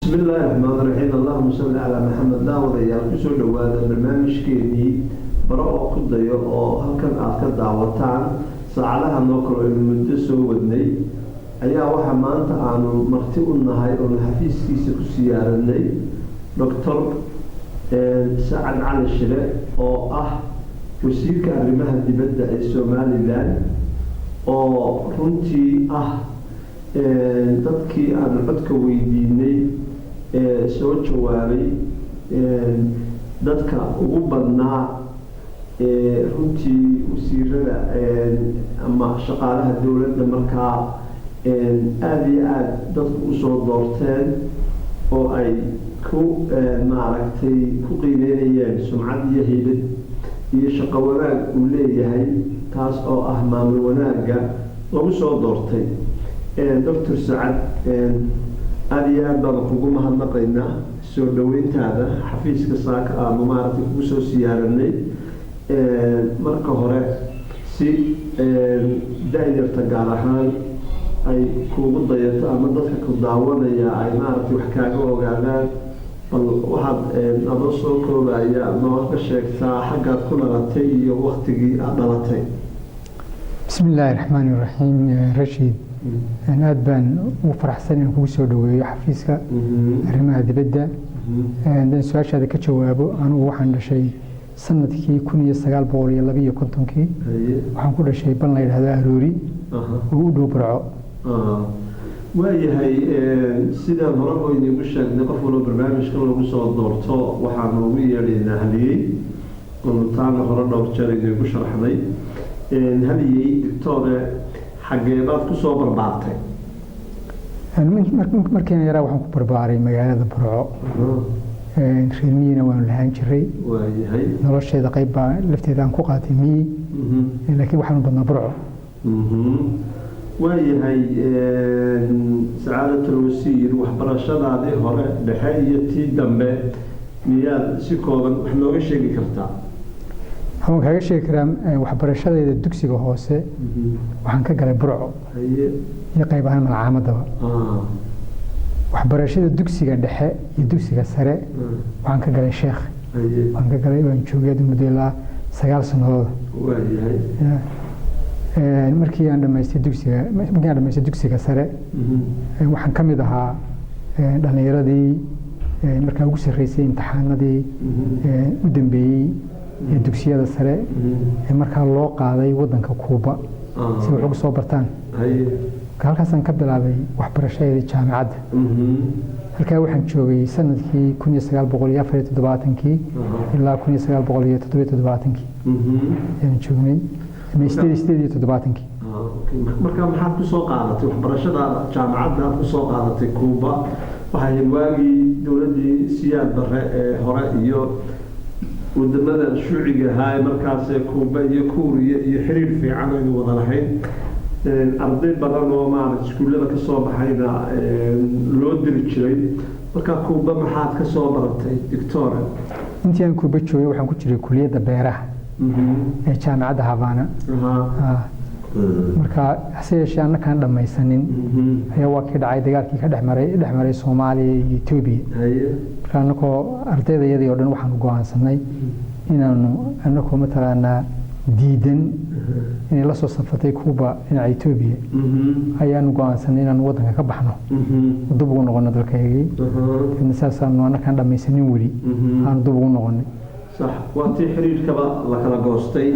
بسم الله الرحمن الرحيم اللهم صل على محمد داود يا كسو دواada barnaamijkeennii baro oo ku dayo oo halkan aad ka daawataan saacadaha noo kale oo muddo soo wadnay ayaa waxa maanta aanu marti u nahay oo xafiiskiisa ku siyaaranay Dr. Sacad Cali Shire oo ah wasiirka arrimaha dibadda ee Somaliland oo runtii ah dadkii aan codka weydiinay soo jawaabay dadka ugu badnaa runtii wasiirada ama shaqaalaha dawladda markaa aad iyo aad dadku u soo doorteen oo ay ku maaragtay ku qiimeynayeen sumcad iyo haybad iyo shaqo wanaag uu leeyahay taas oo ah maamul wanaagga lagu soo doortay Dr. Sacad aad iyo aad baan kugu mahadnaqaynaa soo dhaweyntaada xafiiska saaka aanu maaragtay kugu soo siyaaranay marka hore si daayirta gaar ahaan ay kugu dayato ama dadka ku daawanaya ay maaragtay wax kaaga ogaadaan bal waxaad adoo soo koobaya nooga sheegtaa xaggaad ku dhalatay iyo waqtigii aad dhalatay. bismillaahi raxmaani raxiim. Rashiid aad baan ugu faraxsan inaan kugu soo dhaweeyo xafiiska arrimaha dibadda. haddaan su-aashaada ka jawaabo, anugu waxaan dhashay sanadkii 1952 waxaan ku dhashay ban la yidhaahdo Aroori oo u dhow Burco. waayahay sidaan hore oo inagu sheegnay qof walba barnaamijka lagu soo doorto waxaan ugu yeedhaynaa haliyey oo taana hore dhowr jeer inagu sharaxnay. haliyey doctore xagee baad ku soo barbaartay? markaan yaraa waxaan ku barbaaray magaalada Burco. reer miyina waan lahaan jiray. waayahay nolosheeda qayb baa lafteeda aan ku qaatay miyi, laakiin waxaan u badnaa Burco. waayahay sacaadatul wasiir waxbarashadaadii hore dhexe iyo tii dambe miyaad si kooban wax nooga sheegi kartaa? waxaan kaaga sheegi karaa waxbarashadeeda dugsiga hoose waxaan ka galay Burco iyo qayb ahaan malcaamadaba. waxbarashada dugsiga dhexe iyo dugsiga sare waxaan ka galay Sheekh. waan ka galay waan joogay muddo ilaa 9 sanadood. waayahay markii aan dhamaystay dugsiga sare waxaan ka mid ahaa dhalinyaradii markaa ugu sarreysay imtixaanadii u dambeeyey ee dugsiyada sare ee markaa loo qaaday waddanka Kuuba si wax ugu soo bartaan. halkaasaan ka bilaabay waxbarashadii jaamacadda. halkaa waxaan joogay sanadkii 1974 ilaa 1977 ayaan joognay. marka maxaad ku soo qaadatay waxbarashada jaamacadda aad ku soo qaadatay Kuuba? waxay waagii dawladdii Siyaad Barre ee hore iyo wadamada shuuciga ahaa markaas Kuuba iyo Kuuriya iyo xiriir fiican aynu wada lahayn. arday badan oo maaragtay iskuullada ka soo baxayna loo diri jiray. marka Kuuba maxaad ka soo baratay doctore? intii aan Kuuba joogay waxaan ku jiray kulliyadda beeraha ee jaamacadda Havana. marka hase yeeshee annakaan dhammaysanin ayaa waa kii dhacay dagaalkii ka dhex maray Soomaaliya iyo Itoobiya. marka annagoo ardaydayadii oo dhan waxaan go'aansanay inaanu annagoo matalaanaa diidan inay la soo safatay Kuuba dhinaca Itoobiya ayaanu go'aansanay inaanu waddanka ka baxno dib ugu noqono dalkaygii. saasaanu annakaan dhammaysanin weli aanu dib ugu noqonay. صح وانتي حرير كبا لكلا غوستي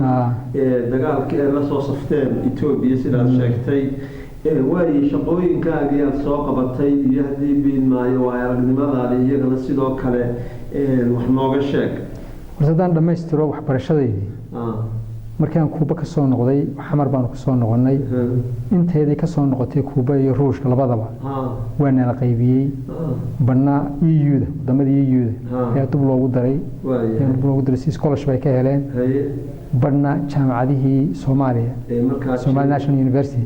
دغالك لا سو سفتين إثيوبيا سيدا شيغتي واي شقوين كاغي aad soo qabatay iyo hadii biin maayo waa aragnimadaada iyagana sidoo kale wax nooga sheeg. warsadaan dhamaystiro waxbarashadeedii markaan Kuuba ka soo noqday xamar baan ku soo noqonay. inteedii ka soo noqotay Kuuba iyo Ruushka labadaba waana la qaybiyay. banna EU-da wadamadii EU-da ayaa dib loogu daray. si scholarship ay ka heleen. banna jaamacadihii Soomaaliya Somali National University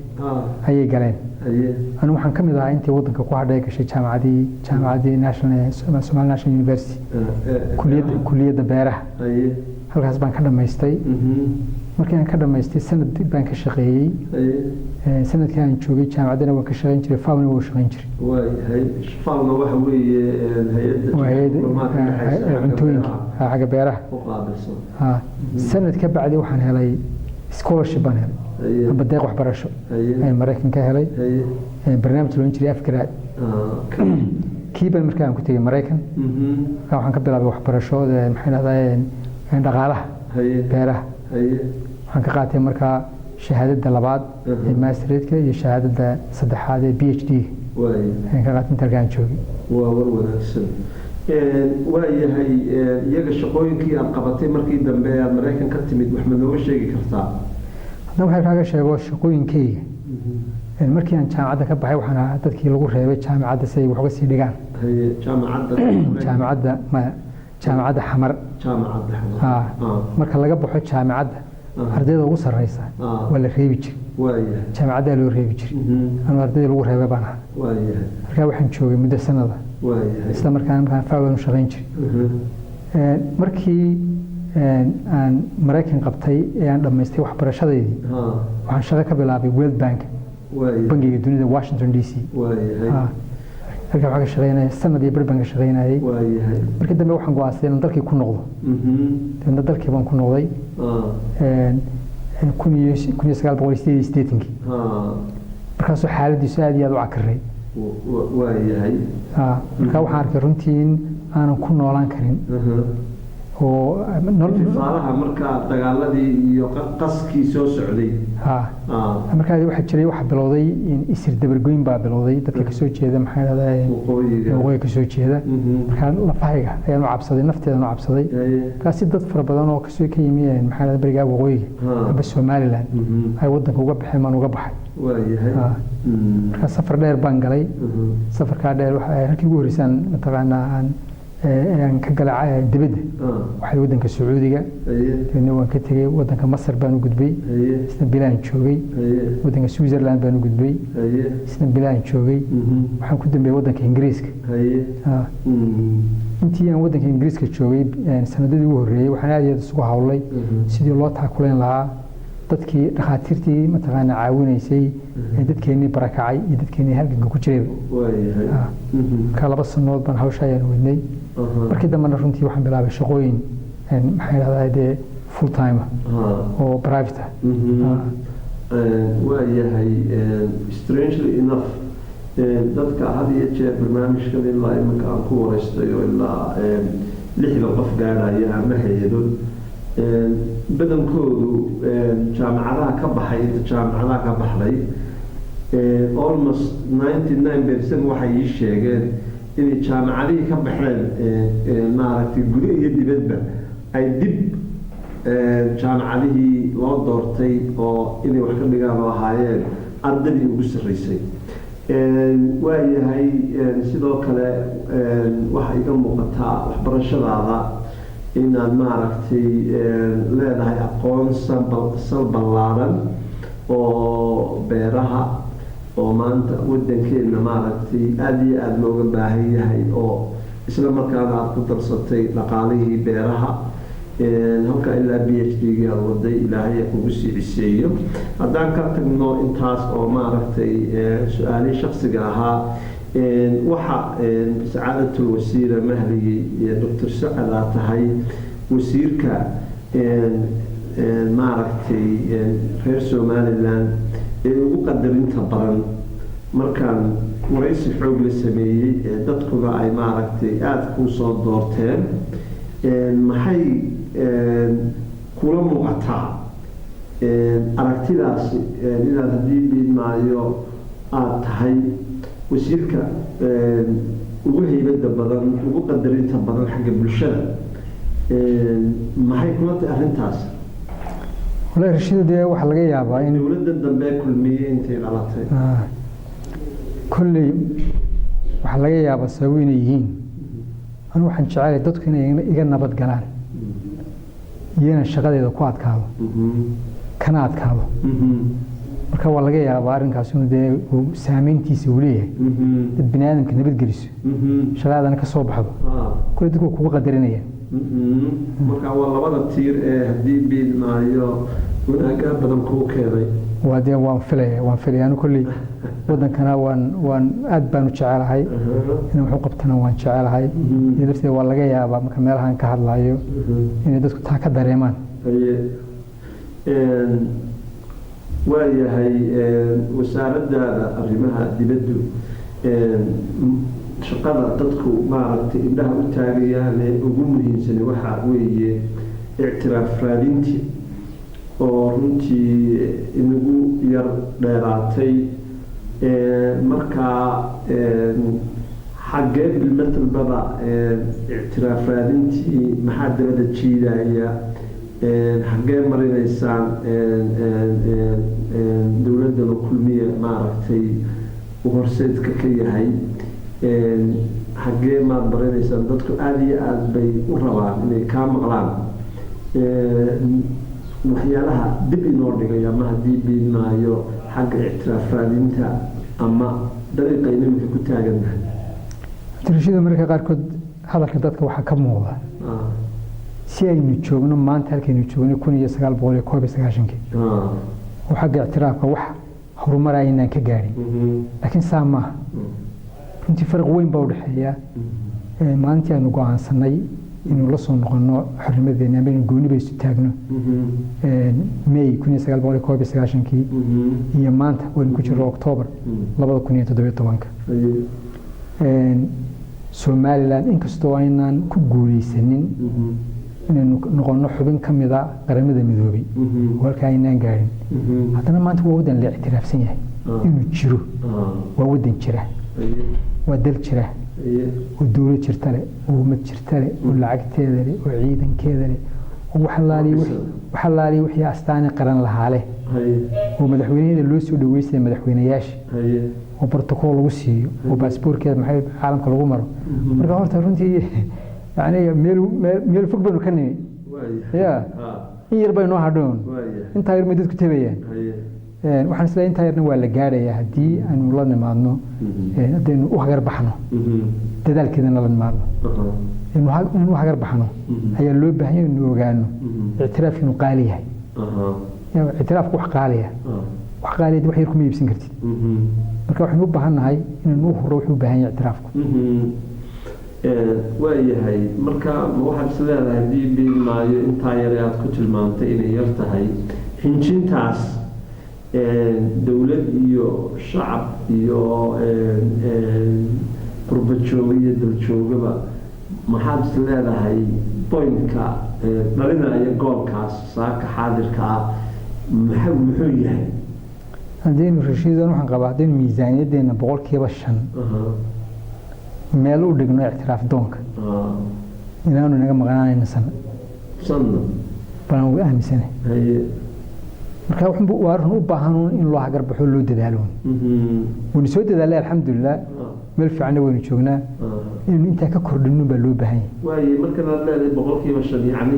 ayay galeen. anu waxaan ka mid ahaa intii waddanka ku hadhay gashay jaamacadii Somali National University kulliyadda beeraha. halkaas baan ka dhamaystay markii aan ka dhamaystay sanad baan ka shaqeeyey sanadkii aan joogay jaamacaddana waan ka shaqeyn jiray faawna waan shaqeyn jiray faawna waxa weeye hay'adda cuntooyinka xagga beeraha sanad ka bacdi waxaan helay scholarship baan helay amba deeq waxbarasho ayaan maraykan ka helay barnaamij loo jiray afgaraad kiiban markaa aan ku tegey maraykan markaa waxaan ka bilaabay waxbarasho maxay dhahdaa dhaqaalaha beeraha waxaan ka qaatay markaa shahaadada labaad ee masteredka iyo shahaadada saddexaad ee PhD ayaan ka qaatay inta halkaan joogay waa war wanaagsan waayahay iyaga shaqooyinkii aad qabatay markii dambe aad maraykan ka timid wax ma nooga sheegi kartaa haddana waxaan kaaga sheego shaqooyinkayga markii aan jaamacadda ka baxay waxaan ahaa dadkii lagu reebay jaamacadda si ay wax uga sii dhigaan jaamacadda xamar marka laga baxo jaamacadda ardayda ugu sarreysa waa la reebi jiray jaamacaddaa loo reebi jiray anuu ardayda lagu reebay baan ahaa markaa waxaan joogay muddo sanada isla markaana markaan faawan u shaqayn jiray markii aan maraykan qabtay ee aan dhammaystay waxbarashadeydii waxaan shaqo ka bilaabay World Bank bangiga dunida Washington DC halkaa waxaan ka shaqeynayay sanad iyo bar baan ka shaqeynayay markii dambe waxaan go'aansaday inaan dalkii ku noqdo dabeedna dalkii baan ku noqday 1988 markaasoo xaaladiisu aad iyo aad u cakaray markaa waxaan arkay runtii in aanan ku noolaan karin oo faalaha markaa dagaaladii iyo qaskii soo socday markaa waxa jiray waxa bilowday in isir dabargoyn baa bilowday dadka ka soo jeeda maxay dhahdaa waqooyiga ka soo jeeda markaa lafahayga ayaan u cabsaday nafteedan u cabsaday markaasi dad fara badan oo kasoo ka yimi maxay dhahdaa bariga waqooyiga aba Somaliland ay wadanka uga baxeen maan uga baxay markaa safar dheer baan galay safarkaa dheer waxa halkii ugu horeysaan mataqaanaa aan ka galay dibadda waxay wadanka Sacuudiga kadibna waan ka tegay wadanka Masar baan u gudbay isna bilaan joogay wadanka Switzerland baan u gudbay isna bilaan joogay waxaan ku dambeeyay wadanka Ingiriiska intii aan wadanka Ingiriiska joogay sanadadii ugu horeeyay waxaan aad iyo aad isugu hawlay sidii loo taakuleen lahaa dadkii dhakhaatiirtii mataqaana caawinaysay dadkeenii barakacay iyo dadkeenii halganka ku jiray ka 2 sanadood baan hawsha ayaan wadnay markii dambena runtii waxaan bilaabay shaqooyin maxay dhahdaa dee full time oo private waayahay strangely enough dadka had iyo jeer barnaamijkan ilaa iminka aan ku wareystay oo ilaa 6 qof gaaraya ama hay'ado badankoodu jaamacadaha ka baxay inta jaamacadaha ka baxday almost 99% waxay ii sheegeen inay jaamacadihii ka baxeen maaragtay gudaha iyo dibadba ay dib jaamacadihii loo doortay oo inay wax ka dhigaan oo ahaayeen ardadii ugu sarreysay waayahay sidoo kale waxa iga muuqataa waxbarashadaada inaad maaragtay leedahay aqoon sal ballaaran oo beeraha oo maanta wadankeena maaragtay aad iyo aad looga baahan yahay oo isla markaana aad ku darsatay dhaqaalihii beeraha halka ilaa PhD-ga aad waday ilaahay kugu sii ciseeyo haddaan ka tagno intaas oo maaragtay su-aalihii shakhsiga ahaa waxa sacaadatul wasiira mahdi Dr. Sacad aad tahay wasiirka maaragtay reer Somaliland ee ugu qadarinta badan markaan waraysi xoog la sameeyey dadkuna ay maaragtay aad ku soo doorteen maxay kula muuqataa aragtidaasi inaad haddii biidmaayo aad tahay wasiirka ugu haybada badan ugu qadarinta badan xagga bulshada maxay kula tahay arrintaas wala rashidade waxa laga yaabaa in dawladda dambe kulmiyay intay dhalatay kulli waxa laga yaabaa sabab inay yihiin anu waxaan jecelahay dadku inay iga nabad galaan iyana shaqadeeda ku adkaado kana adkaado marka waa laga yaabaa arrinkaas inuu dee uu saameyntiisa uu leeyahay dad bini aadamka nabadgeliso shaqadana ka soo baxdo kule dadku kugu qadarinaya marka waa labada tiir ee haddii biidmaayo wanaaga badan kuu keenay waa dee waan filaya anu kolley waddankana waan aad baan u jecelahay inaan wax u qabtana waan jecelahay iyo darteed waa laga yaabaa marka meelahan ka hadlayo inay dadku taa ka dareemaan waayahay wasaaraddaada arrimaha dibaddu shaqada dadku maaragtay indhaha u taagayaan ee ugu muhiimsani waxaa weeye ictiraaf raadintii oo runtii inagu yar dheeraatay markaa xaggee bilmatalbaba ictiraaf raadintii maxaa dabada jiidaya xaggee marinaysaan dowladdana kulmiya maaragtay u horseedka ka yahay xaggee maad marinaysaan dadku aada iyo aada bay u rabaan inay kaa maqlaan waxyaalaha dib inoo dhigay ama haddii biidmaayo xagga ictiraaf raadinta ama dariiqa inimika ku taagannahay tirashada mararka qaarkood hadalka dadka waxaa ka muuqda si aynu joogno maanta halkaynu joogno 1991 oo xagga ictiraafka wax horumar aynaan ka gaarin laakiin saa maaha runtii farq weyn baa u dhexeeya maalintii aanu go'aansanay inuu la soo noqono xornimadeena ama inuu gooni baysu taagno May 1991 iyo maanta waynu ku jirno October 2017 Somaliland inkastoo aynaan ku guuleysanin inaynu noqono xubin ka mid ah qaramada midoobay halka aynaan gaarin haddana maanta waa waddan la ictiraafsan yahay inuu jiro waa waddan jira waa dal jira oo dowlad jirta leh oo ummad jirta leh oo lacagteeda leh oo ciidankeeda leh oo wax allaaliya wixii astaani qaran lahaa leh oo madaxweynaheeda loo soo dhaweystay madaxweynayaasha oo protocol lagu siiyo oo baasaboorkeeda maxay caalamka lagu maro marka horta runtii يعني ميل فوق بنو كني يا ير بينو هادون انت هير مدد كتبيان waxaan isla inta yarna waa la gaaraya hadii aan la nimaadno hadeen u hagar baxno dadaalkeedana la nimaadno inuu hagar baxno ayaa loo baahan yahay inuu ogaano ictiraaf inuu qaali yahay ictiraafku wax qaali ah wax qaali ah wax yar kuma iibsan kartid marka waxaan u baahanahay inuu horo wuxuu u baahan yahay ictiraafku waayahay marka waxaad is leedahay haddii biidmaayo intaa yare aad ku tilmaantay inay yar tahay hinjintaas dowlad iyo shacab iyo qurbajooga iyo daljoogaba maxaad is leedahay boyntka dhalinaya goolkaas saaka xaadirka ah muxuu yahay haddaynu rashiidan waxaan qabaa haddaynu miisaaniyaddeena 5% meel u dhigno ictiraaf doonka inaanu naga maqnaanayna sana baan ugu aaminsanahay marka waa run u baahan in loo hagar baxo loo dadaalo waynu soo dadaalay alxamdulilah meel fiican waynu joognaa inaynu intaa ka kordhino baa loo baahan yahay waaye markaad leedahay 5% yacni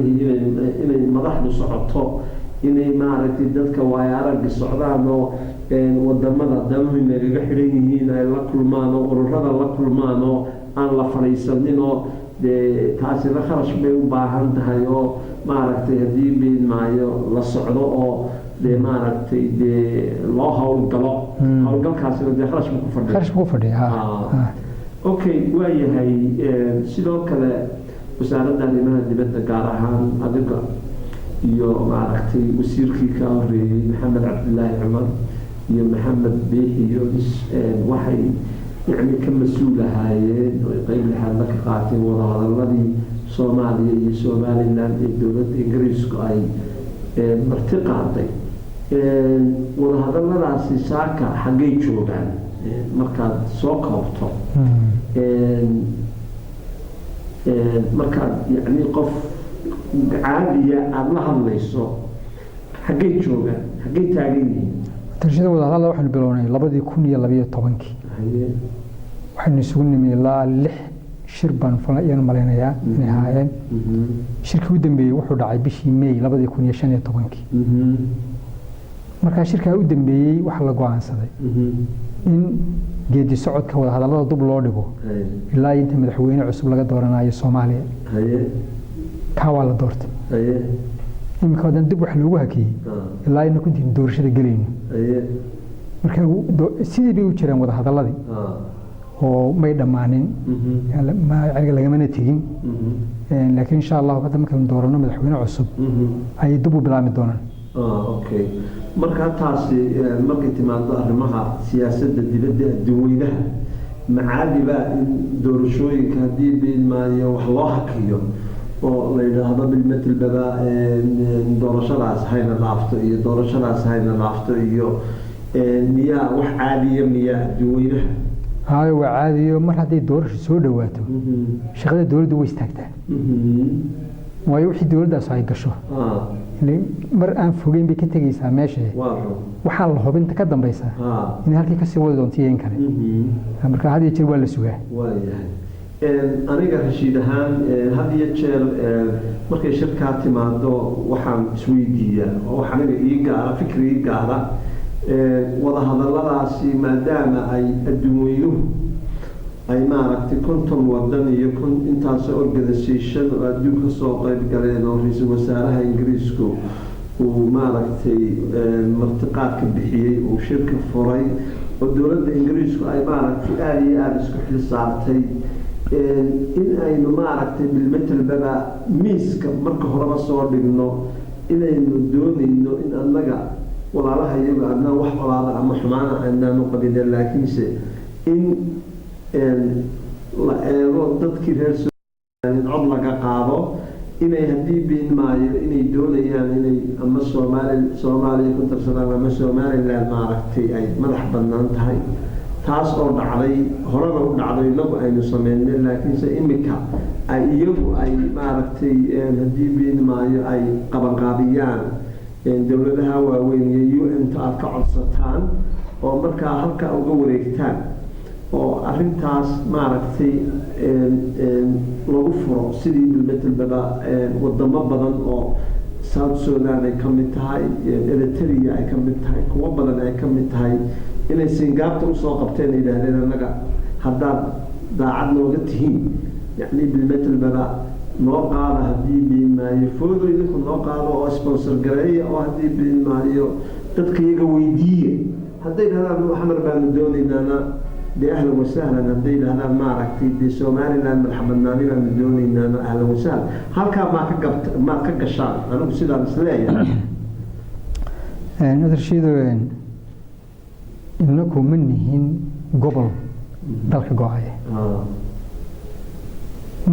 inay madaxdu socoto inay maaragtay dadka waay aragga socdaan oo wadamada damahu nagaga xidhan yihiin ay la kulmaan oo ururada la kulmaan oo aan la fadhiisanin oo taasina kharash bay u baahan tahay oo maaragtay haddii biidmaayo la socdo oo maaragtay loo howlgalo howlgalkaasina kharash buu ku fadhiyaa okay waayahay sidoo kale wasaaradda arrimaha dibadda gaar ahaan adiga iyo maaragtay wasiirkii ka horeeyay maxamed cabdilaahi cumar iyo maxamed biixi yunis waxay يعني كم مسؤول هاي قيم الحالة كقاتل وضع الذي صومالي صومالي لان الدولة إنجليز كأي مرتقاتي وهذا ما رأسي ساكا حقي شوبان مركز سوق هبطه مركز يعني قف عادية الله ليسو حقي شوبان حقي تاعيني ترشيد وضع الله وحن بلوني لبدي كوني لبيه طبنكي waxaynu isugu nimid ilaa 6 shir baan falayeen maleenaya inay haayeen shirkii u dambeeyay wuxuu dhacay bishii May 2015 markaa shirkaa u dambeeyey waxa la go'aansaday in geedi socodka wada hadallada dub loo dhigo ilaa inta madaxweyne cusub laga dooranayo Soomaaliya ka waa la doortay imika wadan dib wax loogu hakiyay ilaa in ku diin doorashada galayno marka sidii bay u jiraan wada hadalladii oo may dhamaanin ma ariga laga mana tigin laakiin insha Allah hadda markaan doorano madaxweyne cusub ay dib u bilaami doonaan okay marka taasi markay timaado arrimaha siyaasadda dibadda dadweynaha macaadiba in doorashooyinka hadii biilmaayo wax loo hakiyo oo la yiraahdo bilmetel baba doorashadaas hayna dhaafto iyo doorashadaas hayna dhaafto iyo miyaa wax caadiya miyaa dadweynaha هاي وعادي ما حد يدور سود واتو شغله دور دو يستاكتا ويوحي دور دا صاي قشو اللي مر ان فوقين بي كتغيسا ماشي waxa la hubinta ka dambaysa in halkii ka sii wada doontiin kale marka hadii jir waa la sugaa aniga Rashiid ahaan hadii jeer markay shirka timaado waxaan isweydiiyaa oo waxaan ii gaara fikri gaara wada hadalladaasi maadaama ay adduunyadu ay maaragtay konton wadan iyo intaas organization oo adduunka soo qayb galeen oo ra'iisul wasaaraha Ingiriisku uu maaragtay martiqaadka bixiyay oo shirka furay oo dawladda Ingiriisku ay maaragtay aad isku xisaabtay in aynu maaragtay bilmetel baba miiska marka horeba soo dhigno inaynu doonayno in annaga walaalaha iyaga adna wax walaala ama xumaana aanu qabin laakiinse in la eego dadkii reer Soomaaliya cod laga qaado inay hadii biin maayo inay doonayaan inay ama Soomaaliya ku tarsadaan ama Soomaaliland maaragtay ay madax bannaan tahay taas oo dhacday horeba u dhacday lagu aynu sameeyay laakiinse imika ay iyagu ay maaragtay hadii biin maayo ay qabanqaabiyaan dawladaha waaweyn iyo UN ka codsataan oo marka halka uga wareegtaan oo arintaas maaragtay lagu furo sidii bilmetel baba wadamo badan oo South Sudan ay kamid tahay Eritrea ay kamid tahay kuwa badan ay kamid tahay inay Singapore soo qabteen ilaahay anaga hadda daacad looga tihiin yani bilmetel baba noo qaada hadii biimaayo foodo idinku noo qaado oo sponsor gareeyo oo hadii biimaayo dadka iyaga weydiiye hadday hadaan Muhammad baan doonaynaa بأهل وسهلا هدينا هذا ما ركتي بسوماليلاند بالحمدناني بان دونينا أهلا وسهلا هل كان ما كقشان أنا بسيط عن سلايا نقدر شيء إنكم منهن قبل dalka go'ay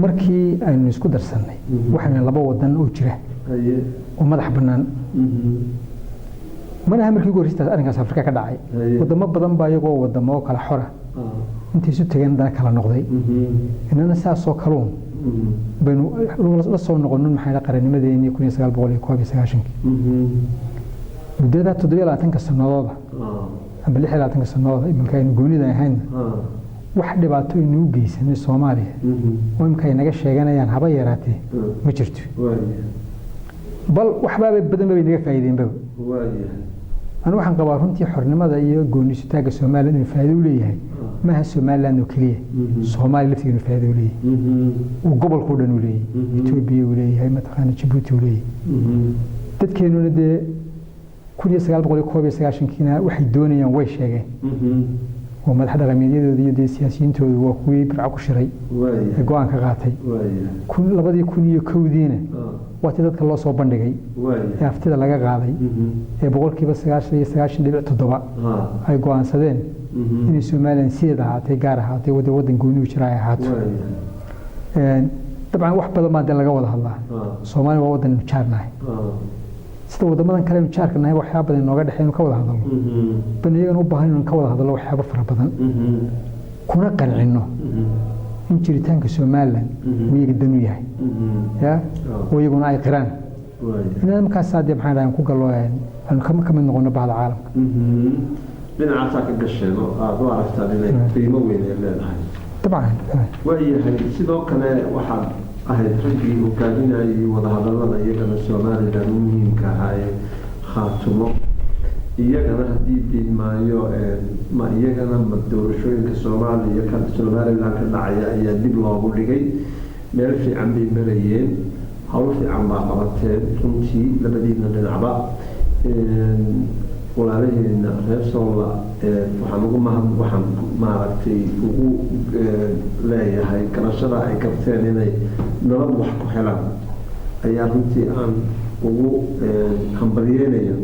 markii aynu isku darsanay waxaan laba wadan oo jira oo madax banaan manaha markii ugu horreysay arrinkaas Afrika ka dhacay wadamo badan baa iyagoo wadamo kala xora intii isu tageen dana kala noqday inana saasoo kaluun baynu la soo noqonin maxay la qarannimadeennii 1991 muddada 27 sanadood ama 26 sanadood iminka aynu goonida ahayn wax dhibaato inuu geysanay Soomaaliya oo imka inaga sheeganayaan haba yaraatee ma jirto bal waxba badan bay naga faa'iideen baa أنا waxaan qabaa runtii xornimada iyo goonistaagga Soomaaliland inuu faa'iido u leeyahay ma Soomaaliland oo kaliya Soomaaliland laftigeedu faa'iido u leeyahay oo gobolka dhan u leeyahay Itoobiya u leeyahay mataqaana Djibouti u leeyahay dadkeenuna de 1991 waxay doonayaan way sheegeen oo madax dhaqameedyadooda iyo siyaasiyiintoodu waa kuwii barca ku shiray go'aan ka qaatay 2001diina waati dadka loo soo bandhigay aftida laga qaaday ee boqolkiiba 99.7 ay go'aansadeen in Soomaaliland sideeda ahaatay gaar ahaatay wadan gooni u jiray ahaato طبعا wax badan ma laga wada hadlaa Soomaaliya waa wadan jaarnahay sida wadamadan kale ee jaarkanahay waxyaabo badan nooga dhaxeeyo ka wada hadalno baniyagan u baahan inaan ka wada hadalno waxyaabo fara badan kuna qancino in jiritaanka Soomaaliland wiiga danu yahay ya oo iyaguna ay qiraan inaan markaas saadii maxay dhahan ku galooyeen aan ka mid noqono baad caalamka dhinaca ka gasheeno aad u aragtaa inay qiimo weyn leedahay طبعا وهي sidoo kale waxa ahayd raggii hogaaminayay wada hadallada iyagana Soomaaliland muhiimka ahay khaatumo iyagana haddii biilmaayo ma iyagana ma doorashooyinka Soomaaliya ka Somaliland ka dhacaya ayaa dib loogu dhigay meel fiican bay marayeen hawl fiican baa qabateen runtii labadiina dhinacba walaalaheena reer Soola waxaan maaragtay ugu leeyahay garashada ay qabteen inay nabad wax ku helaan ayaa runtii aan ugu hambalyeynaya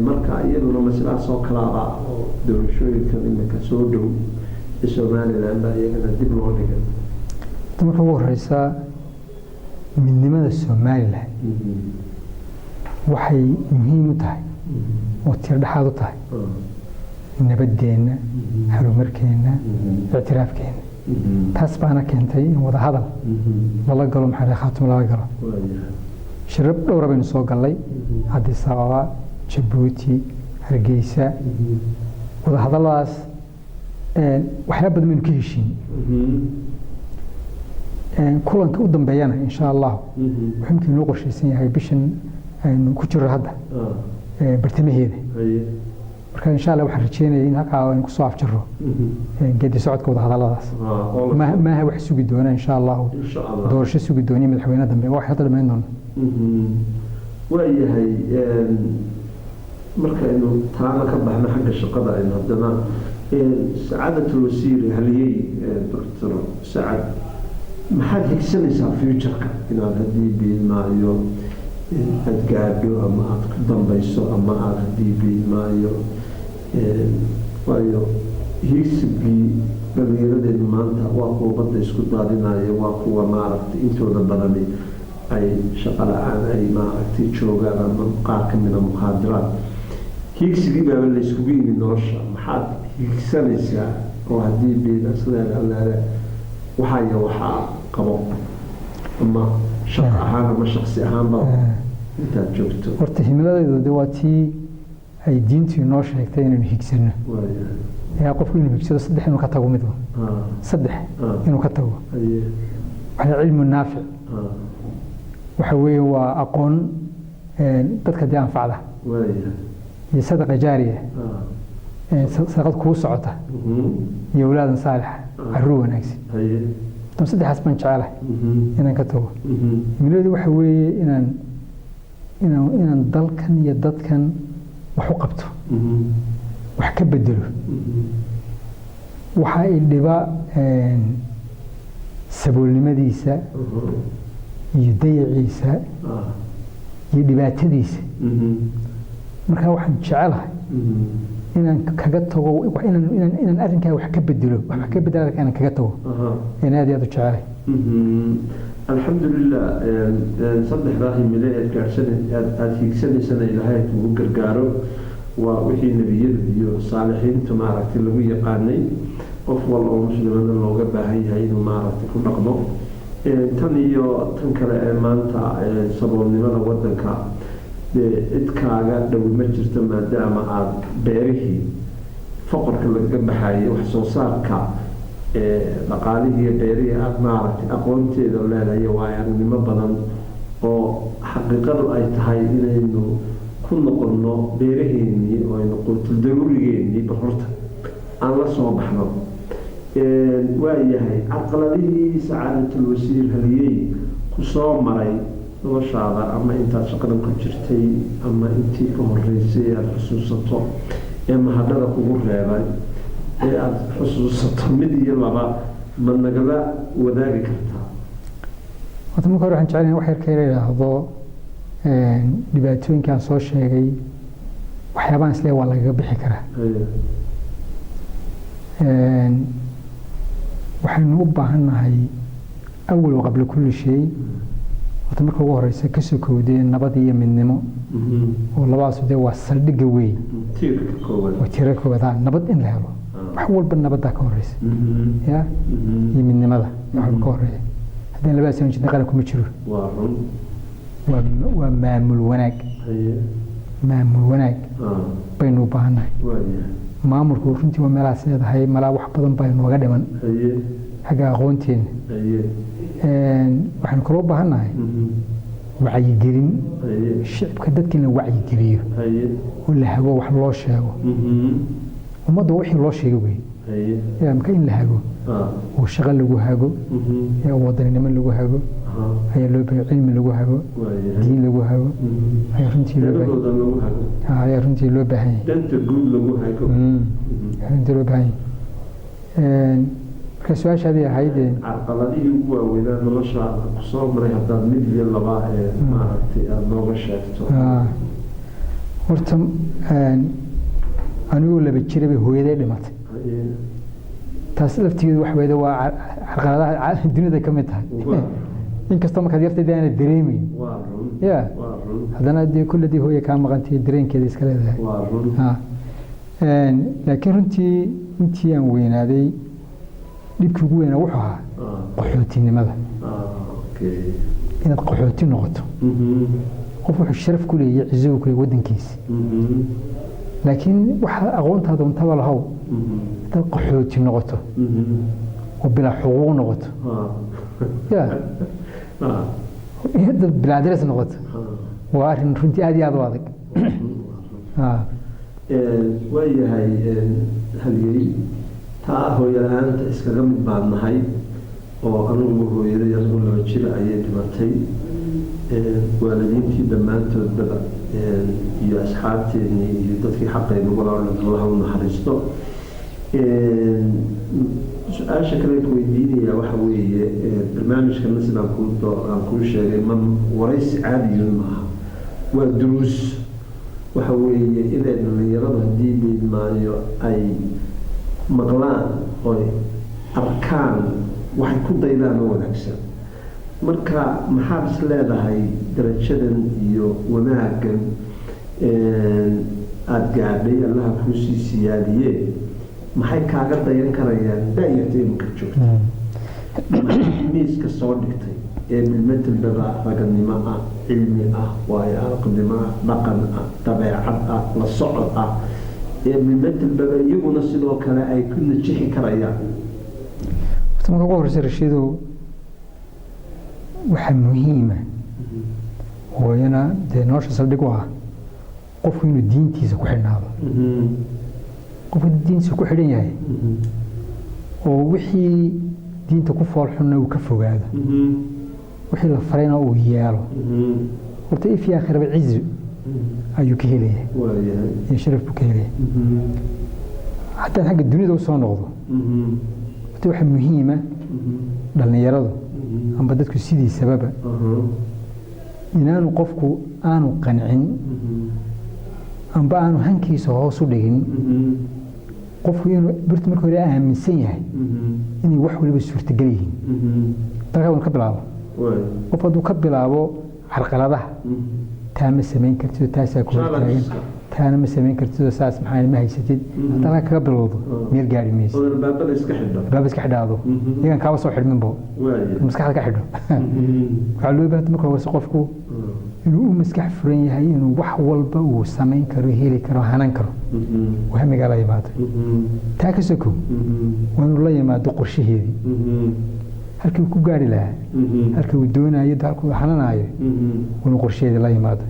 marka iyaduna masalaas oo kalaaba oo doorashooyinka iminka soo dhow ee Somaliland iyagana dib loo dhigay marka ugu horeysa midnimada Somaliland waxay muhiim u tahay oo tir dhaxaad u tahay nabadeena horumarkeena ictiraafkeena taas baana keentay in wada hadal lala galo maxaa khaatum lala galo shirab dhowr baynu soo galay Addis Ababa Djibouti Hargeysa wada hadaladaas waxyaabo badan aynu ka heshiin kulanka u dambeeyana insha Allah wuxuu inoo qorshaysan yahay bishan aynu ku jiro hadda bartamaheeda marka insha Allah waxaan rajeynayaa in halka aynu ku soo afjaro geedi socodka wada hadaladaas ma wax sugi doona insha Allah doorasho sugi doona madaxweynaha dambe wax hadda dhameyn doona waayahay marka inuu taana ka baxna xagga shaqada aynu haddana sacaadatul wasiir haliyey Dr. Saad maxaad higsanaysaa future-ka inaad haddii biilmaayo aad gaadho ama aad ku dambayso ama aad haddii biilmaayo waayo higsigii dhalinyaradeenu maanta waa kuwa badda isku daadinaya waa kuwa maaragtay intooda badani ay shaqo la-aan ay maaragtay joogaan ama qaar ka mida mukhaadiraad higsigii baaba la iskugu yimid nolosha maxaad higsanaysaa oo haddii biilasleeda alleele waxaa qabo ama shaqo ahaan ama shakhsi ahaanba intaad joogto horta himiladaydu waa tii ay diintu inoo sheegtay inaynu higsano qofku inuu higsado saddex inuu ka tago mid saddex inuu ka tago waxaa cilmu naafic waxa weeye waa aqoon dadka dee anfacda iyo sadaqa jaariya sadaqad kuu socota iyo awlaadan saalixa carruur wanaagsan tan saddexaas baan jecelahay inaan ka tago himiladii waxa weeye inaan dalkan iyo dadkan wax u qabto wax ka bedelo waxa ay dhiba saboolnimadiisa iyo dayaciisa iyo dhibaatadiisa marka waxaan jecelahay inaan kaga tago inaan arrinkaa wax ka bedelo wax ka bedelo inaan kaga tago aad iyo aad u jecelahay alxamdulilah saddexdaa himile aad hiigsanaysan ilaahay kugu gargaaro waa wixii nebiyada iyo saalixiintu maaragtay lagu yaqaanay qof wal oo muslimana looga baahan yahay inuu maaragtay ku dhaqmo tan iyo tan kale ee maanta saboolnimada waddanka cid kaaga dhow ma jirto maadaama aad beerihii foqorka laga baxayay wax soo saarka dhaqaalihii beerihii aad maaragtay aqoonteeda leedahay waayo-aragnimo badan oo xaqiiqadu ay tahay inaynu ku noqonno beeraheennii oo aynu quutul daruurigeennii bal horta aan la soo baxno waayahay caqaladihii sacaadatul wasiir haliyey ku soo maray noloshaada ama intaad shaqadan ku jirtay ama intii ka horeysay aad xusuusato ee mahadhada kugu reebay ee aad xusuusato mid iyo laba ma nagala wadaagi kartaa horta marka hore waxaan jecelahay wax yar ka yidhaahdo dhibaatooyinkaan soo sheegay waxyaabahan isle waa lagaga bixi karaa waxaynu u baahannahay awal wa qabla kulli shay horta marka ugu horeysa ka sokowdee nabad iyo midnimo oo labadaas dee waa saldhigga weyn waa tiirka koowaad nabad in la helo wax walba nabaddaa ka horeysa ya iyo midnimada waxba ka horeeya haddaan labadaas aan jirna qaran kuma jiro waa maamul wanaag baynu u baahannahay maamulku runtii waa meelahaas leedahay malaa wax badan baa nooga dhiman xagga aqoonteena waxaynu kaloo u baahannahay wacyigelin shicibka dadka in la wacyigeliyo oo la hago wax loo sheego ummadda wixii loo sheegay wey marka in la hago oo shaqo lagu hago wadaninimo lagu hago ayaa loo baahan cilmi lagu hago diin lagu hago ayaa runtii loo baahan yahay danta guud lagu hago runtii loo baahan yahay marka su-aashaadii ahayd carqaladihii ugu waaweynaa nolosha kusoo maray haddaad mid iyo laba maaragtay aada nooga sheegto horta anigoo laba jira bay hooyaday dhimatay taas laftigeedu wax weeyda waa carqaladaha dunida ka mid tahay inkastoo markaad yartayda aana dareemayn ya haddana dee kulladii hooya kaa maqantay dareenkeeda iska leedahay laakiin runtii intii aan weynaaday dhibkii ugu weynaa wuxuu ahaa qaxootinimada inaad qaxooti noqoto qof wuxuu sharaf ku leeyahay cizo ku leeyahay waddankiisa laakiin waxa aqoontaada untaba lahow hadaad qaxooti noqoto oo bilaa xuquuq noqoto ya hadda bilaa adres noqoto waa arrin runtii aad iyo aad u adag waayahay halyey taa hooyo la-aanta iskaga mid baan nahay oo anugu hooyaday anigu laba jira ayay dhimatay waalidiintii dhammaantoodbaba iyo asxaabteennii iyo dadkii xaqaynugu laha u naxariisto su-aasha kale ku weydiinayaa waxa weeye barnaamijkana sidaan aan kuu sheegay ma waraysi caadiyun maaha waa duruus waxa weeye inay dhallinyaradu haddii liidmaayo ay maqlaan oy arkaan waxay ku daydaan oo wanaagsan marka maxaad is leedahay darajadan iyo wanaaggan aada gaadhay allaha kuu sii siyaadiyee maxay kaaga dayan karayaan daayarta iminka joogta miiska soo dhigtay ee bilmetelbaba raganimo ah cilmi ah waayo araqnimo ah dhaqan ah dabeecad ah la socod ah ee bilmetelbaba iyaguna sidoo kale ay ku najixi karayaan marka ugu horeysa rashiidow waxaa muhiima hooyana dee nolosha saldhig u ah qofku inuu diintiisa ku xidhnaado qofku diintiisa ku xidhan yahay oo wixii diinta ku foolxunna uu ka fogaado wixii la farayna uu yeelo horta if iyo aakhiraba cizi ayuu ka helaya iyo sharaf buu ka helaya haddaan xagga dunida u soo noqdo horta waxaa muhiima dhallinyaradu amba dadku sidiisababa inaanu qofku aanu qancin amba aanu hankiisa hoos u dhigin qofku inuu birta marka hore aaminsan yahay inay wax waliba suurtagal yihiin dalka uu ka bilaabo qof hadduu ka bilaabo carqaladaha taa ma samayn kartid taasaa ku hortaagan taana ma samayn kartid saas maxaa ma haysatid hadda kaga bilowdo meel gaari maysid baabada iska xidhaado iyagan kaaba soo xidhminbo maskaxda ka xidho waxaa loo baahan marka hore qofku inuu u maskax furan yahay inuu wax walba uu samayn karo heli karo hanan karo wahmigaa la yimaado taa ka sokow waa inuu la yimaado qorshaheedii halkii uu ku gaari lahaa halkii uu doonayo halkuu hananaayo inuu qorshaheedii la yimaado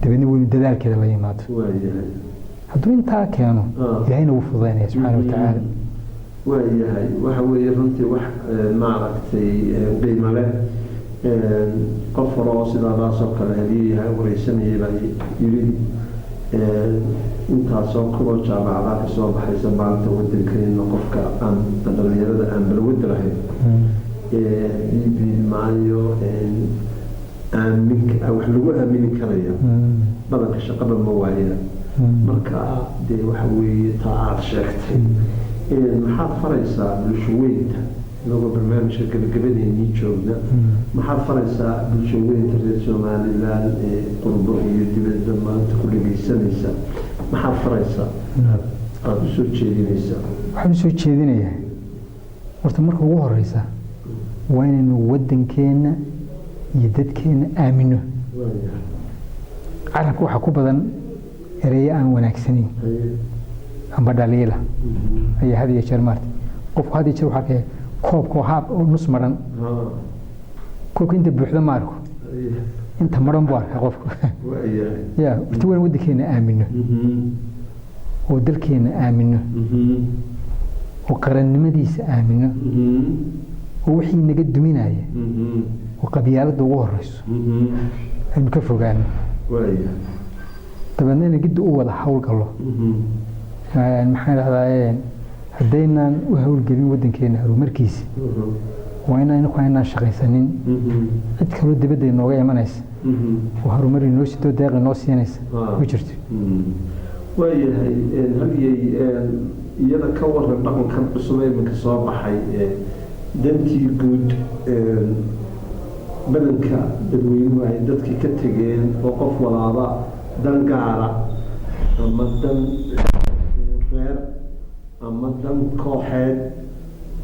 dabeedna waa inuu dadaalkeeda la yimaado hadduu intaa keeno ilaahayna wuu fududaynaya subxaana watacaala waayahay waxa weeye runtii wax maaragtay qiimo leh qof hore oo sidaadaasoo kale hadiyayahay wareysanayay baa yiri intaasoo kaloo jaamacadaha ka soo baxaysa maanta wadankeena qofka aan dhallinyarada aan balwada lahayn maayo wax lagu aamini karaya badanka shaqada ma waayada marka dee waxa weeye taa aada sheegtay maxaad faraysaa bulshaweynta inagoo barnaamijka gabagabadeennii joogna maxaad faraysaa bulshaweynta reer somalilan ee qurbo iyo dibadda maanta ku dhegaysanaysa maxaad faraysaa aada usoo jeedinaysaa waxaan usoo jeedinayaa horta marka ugu horeysa waa inaynu waddankeenna iyo dadkeenna aamino carabka waxaa ku badan ereyo aan wanaagsanayn amba dhaliila ayaa had iyo jeer maarta qofku had iyo jeer waxaa arkaya koobka haab oo nus maran koobka inta buuxda ma arko انت مرن بارك قفك يا وين ودك هنا امنه ودلكينا امنه وقرنمديس امنه ووحي نga duminaya وقبيالده ugu horeyso aynu ka fogaan tabanina gid u wada hawl galo maxay raadayeen hadaynan u hawl gelin wadankeena horumarkiisa waa inaynu ku aynaan shaqaysanin cid kale dibadda inooga imanaysa oo horumar inoo sidoo deeq inoo siinaysa ma jirto waayahay halkii iyada ka waran dhaqankan cusub ee marka soo baxay dantii guud badanka dadweynuhu ay dadkii ka tageen oo qof walaaba dan gaara ama dan reer ama dan kooxeed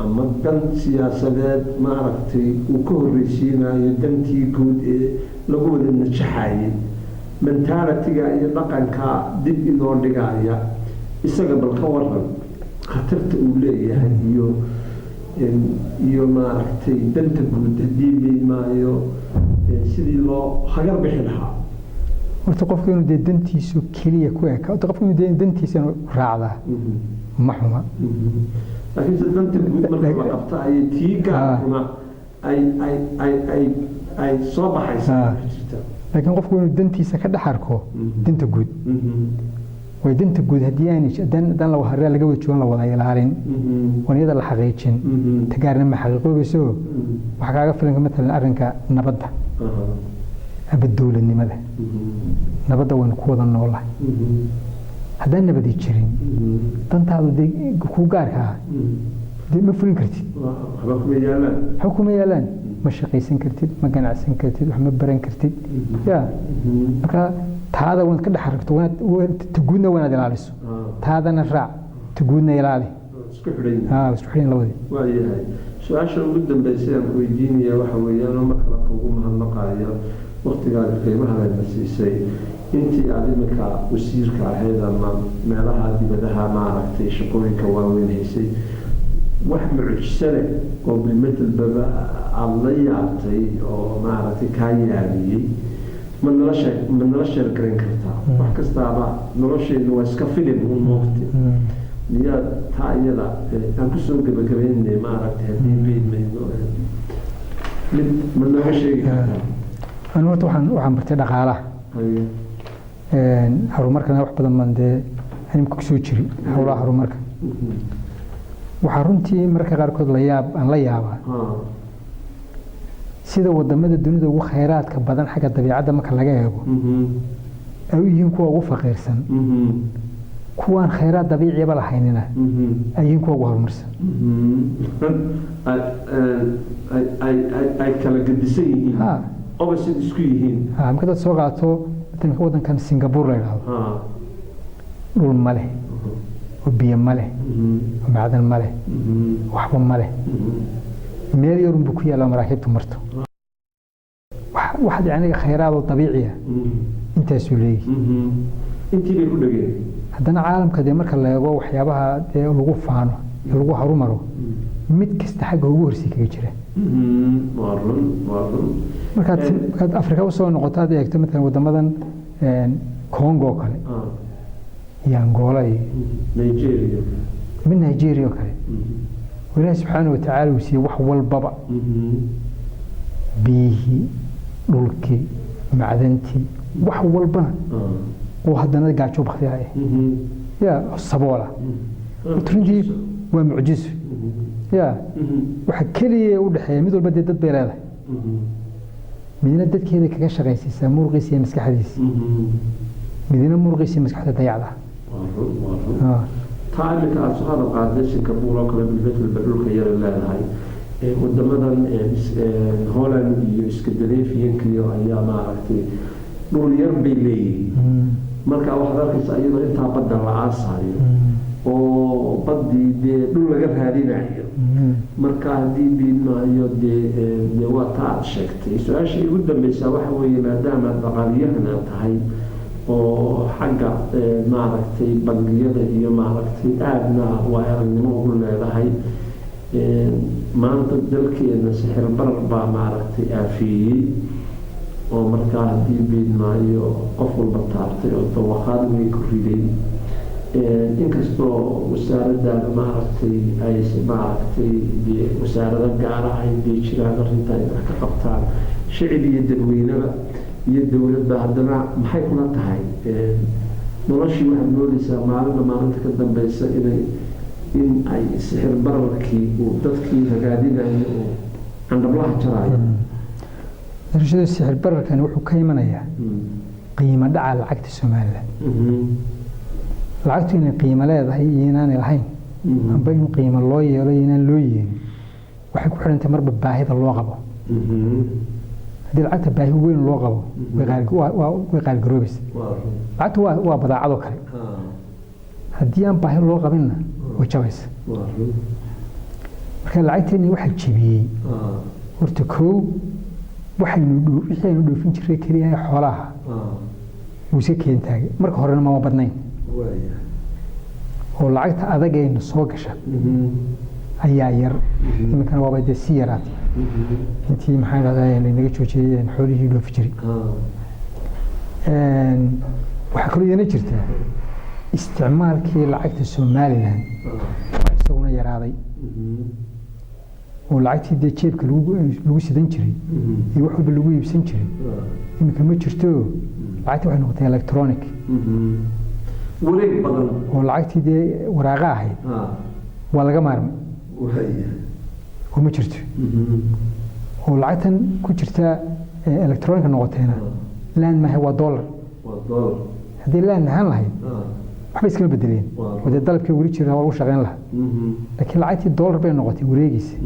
ama dan siyaasadeed maaragtay uu ka horreysiinayo dantii guud ee lagu wada najaxayay mentalitiga iyo dhaqanka dib inoo dhigaya isaga bal ka waran khatarta uu leeyahay iyo maaragtay danta guud haddii leymaayo sidii loo hagar bixi lahaa horta qofka inuu dee dantiisu keliya ku eka horta qofka inuu dee dantiisa raacdaa ma xuma laakiin se danta guud marka la qabta ayay tii gaarkuna ay soo baxaysaa jirta laakiin qofku inuu dantiisa ka dhex arko danta guud way danta guud haddii aan dan la waharee laga wada joogan la wada ilaalin waniyada la xaqiijin tagaarna ma xaqiiqoobayso waxa kaaga filan matalan arrinka nabadda aba dowladnimada nabadda waynu ku wada noolahay haddaan nabadi jirin dantaadu dee ku gaarka ah dee ma fulin kartid waxba kuma yaalaan ma shaqaysan kartid ma ganacsan kartid wax ma baran kartid ya marka taada waad ka dhex aragto ta guudna wanaad ilaaliso taadana raac ta guudna ilaali isku xidhan labadii waayahay su-aasha ugu dambeysay aan ku weydiinaya waxa weeyaan mar kale kuugu mahadnaqayo waqtigaada qiimaha layna siisay intii aad iminka wasiirka ahayd ama meelaha dibadaha maaragtay shaqooyinka waaweyn haysay wax mucjisane oo bilmedelbaba aada la yaabtay oo maaragtay kaa yaabiyey ma nala sheergaran kartaa wax kastaaba nolosheedu waa iska filim un moogte miyaa taa iyada aan kusoo gabagabaynay maaragtay haddii beydmayno mid ma naga sheegi kartaa anu horta waxaan bartay dhaqaalaha horumarkana wax badan baan dee animka kusoo jiri howlaha horumarka waxaa runtii mararka qaarkood aan la yaabaa sida wadamada dunida ugu khayraadka badan xagga dabiicadda marka laga eego ay u yihiin kuwa ugu faqiirsan kuwaan khayraad dabiiciba lahaynina ay yihiin kuwa ugu horumarsan ay kala gedisan yihiin opposite isku yihiin marka dad soo qaato wadankan Singapore la yiraahdo dhul ma leh oo biyo ma leh oo macdan ma leh waxba ma leh meel yar buu ku yaala maraakiibtu marto waxa yani khayraad oo dabiici ah intaas uu leeyahay intii bay ku dhageen haddana caalamka dee marka la eego waxyaabaha dee lagu faano lagu horumaro mid kasta xagga ugu horsi kaga jira markaad Afrika u soo noqoto aad eegto matalan wadamadan Congo kale iyo Angola iyo Nigeria kale وإلهي سبحانه وتعالى وسي وحول بابا بيه دولكي معدنتي وحول بنا وهذا أنا قاعد أشوف خياي يا الصبولة وترنجي ومعجز يا وحكلي ودحية مثل بدي دد بيراده مدينة دد كذا كاش غيسي سامور غيسي مسك حديث مدينة مور غيسي مسك حتى ضيعها تعلق على صهاد القادة سنغافورة كلا بالبيت البلوك يا الله هاي ودمدن هولند اسكندنافيا كيو أيام عرفتي دول يربي لي مركا واحد رخيص أيضا أنت بدل العصاي وبدي دول غير هذه نعيو مركا دي بما يودي وطاع شكتي سؤال شيء قدام بيساوي حوي ما دام البقالية هنا تهي وحاجة معركتي بنجية هي معركتي أبناء وأرنمو قلنا هاي ما نتدلك إن سحر بربع معركتي أفي oo markaa haddii beedmaayo qof walba taabtay oo dawaqaad way ku riday inkastoo wasaaraddaada maaragtay ay maaragtay wasaarado gaara ay dee jiraan arrinta ay wax ka qabtaan shicib iyo dadweyneba iyo dowladba haddana maxay kula tahay noloshii waxaad moodaysaa maalinta ka dambeysa in ay sixir bararkii uu dadkii hagaadinayo oo candhablaha jaraayo darashada sixir bararkani wuxuu ka imanayaa qiimo dhaca lacagta Soomaaliland lacagtu inay qiimo leedahay iyo inaanay lahayn amba in qiimo loo yeelo iyo inaan loo yeelin waxay ku xirantahay marba baahida loo qabo haddii lacagta baahi weyn loo qabo way qaalgaroobaysa lacagtu waa badaacadoo kale haddii aan baahi loo qabinna way jabaysa marka lacagteeni waxaa jebiyey horta koow wixii aynu dhoofin jiray keliya xoolaha wuu iska keentaagay marka horena mama badnayn oo lacagta adag ayna soo gasha ayaa yar iminkana waaba dee sii yaraatay intii maxaa dhahdaa naga joojiyey xoolihii dhoofi jiray waxaa kaloo iyana jirtaa isticmaalkii lacagta Somaliland isaguna yaraaday oo lacagtii dee jeebka lagu sidan jiray iyo wax walba lagu iibsan jiray iminka ma jirto lacagtii waxay noqotay electronic wareeg badan oo lacagtii dee waraaqa ahayd waa laga maarmay oo ma jirto oo lacagtan ku jirta electronic noqoteena laan maaha waa dollar haddii laan ahaan lahayd waxba iskama bedeleen oo dee dalabkii weli jira waa lagu shaqayn lahaa laakiin lacagtii dollar bay noqotay wareegiisa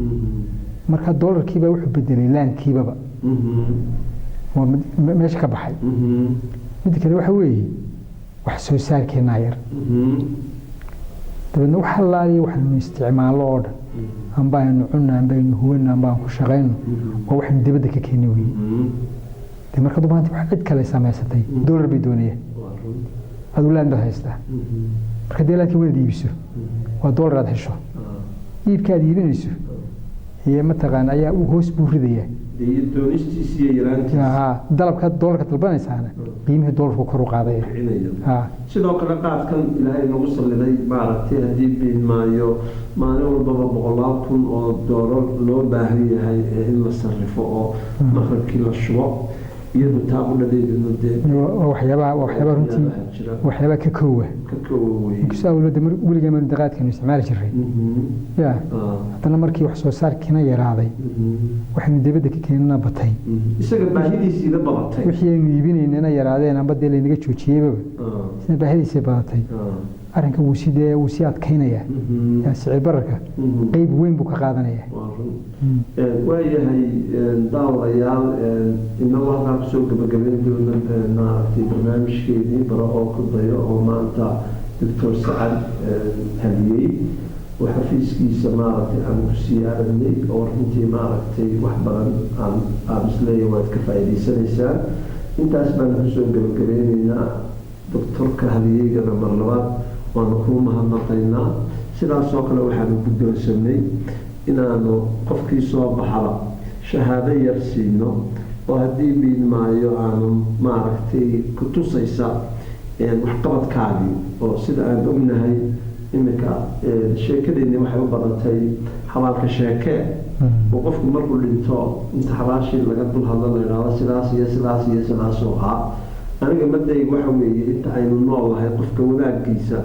marka dollarkiiba wuxuu bedelay laankiibaba waa meesha ka baxay midda kale waxa weeye wax soo saarkeennaa yar dabeedna wax allaaliya waxaynu isticmaallo oo dhan amba aynu cunno amba aynu huwanno amba aan ku shaqayno waa waxaynu dibadda ka keeni weye dee marka dumaanti wax cid kale samaysatay dollar bay doonayaan aduu laan baad haystaa marka dee laakiin wanaad iibiso waa dollar aad hesho iibka aad iibinayso iyo mataqaana ayaa uu hoos buu ridayaa doonistiisa iyo yaraantiisa dalabka dollarka dalbanaysaana qiimihii dollarku kor u qaadaya sidoo kale qaadkan ilaahay nagu salliday maaragtay haddii beedmaayo maalin walbaba 100,000 kun oo doolar loo baahan yahay in la sarrifo oo maqribkii la shubo iyadu taa u dhadeedino dee waxyaaba runtii waxyaaba ka koowa inkastoo awladda weligaa meel daqaadkanu isticmaali jiray ya haddana markii wax soo saarkiina yaraaday waxaynu dibadda ka keenana batay isaga baahidiisiina badatay wixii aynu iibinaynana yaraadeen amba dee laynaga joojiyeyba isna baahidiisii badatay arrinka wuu sii adkaynayaa sicir bararka qayb weyn buu ka qaadanayaa waayahay daawadayaal inagoo halkaa kusoo gabagabeyn doona maaragtay barnaamijkeedii bara oo ku dayo oo maanta doctor sacad haliyey oo xafiiskiisa maaragtay aan ku sii aragnay oo runtii maaragtay wax badan aan isleeyahay waad ka faa'iidaysanaysaan intaas baan kusoo gabagabeynaynaa doctorka haliyeygana mar labaad waanu kuu mahadnaqaynaa sidaasoo kale waxaanu guddoonsanay inaanu qofkii soo baxaba shahaado yar siino oo haddii beedmaayo aanu maaragtay ku tusaysa waxqabadkaagii oo sida aan ognahay iminka sheekadeenni waxay u badatay xabaalka sheekee oo qofku markuu dhinto inta xabaashii laga dul hadlo la idhaahdo sidaas iyo sidaas iyo sidaasoo ahaa aniga madayga waxa weeye inta aynu nool nahay qofka wadaaggiisa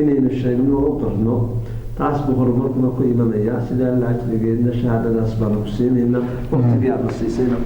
inaynu sheegno u qarno taas buu horumarkuna ku imanayaa sidaa la ajligeedna shahaadadaas baanu ku siinaynaa waqtigii aadna siisayna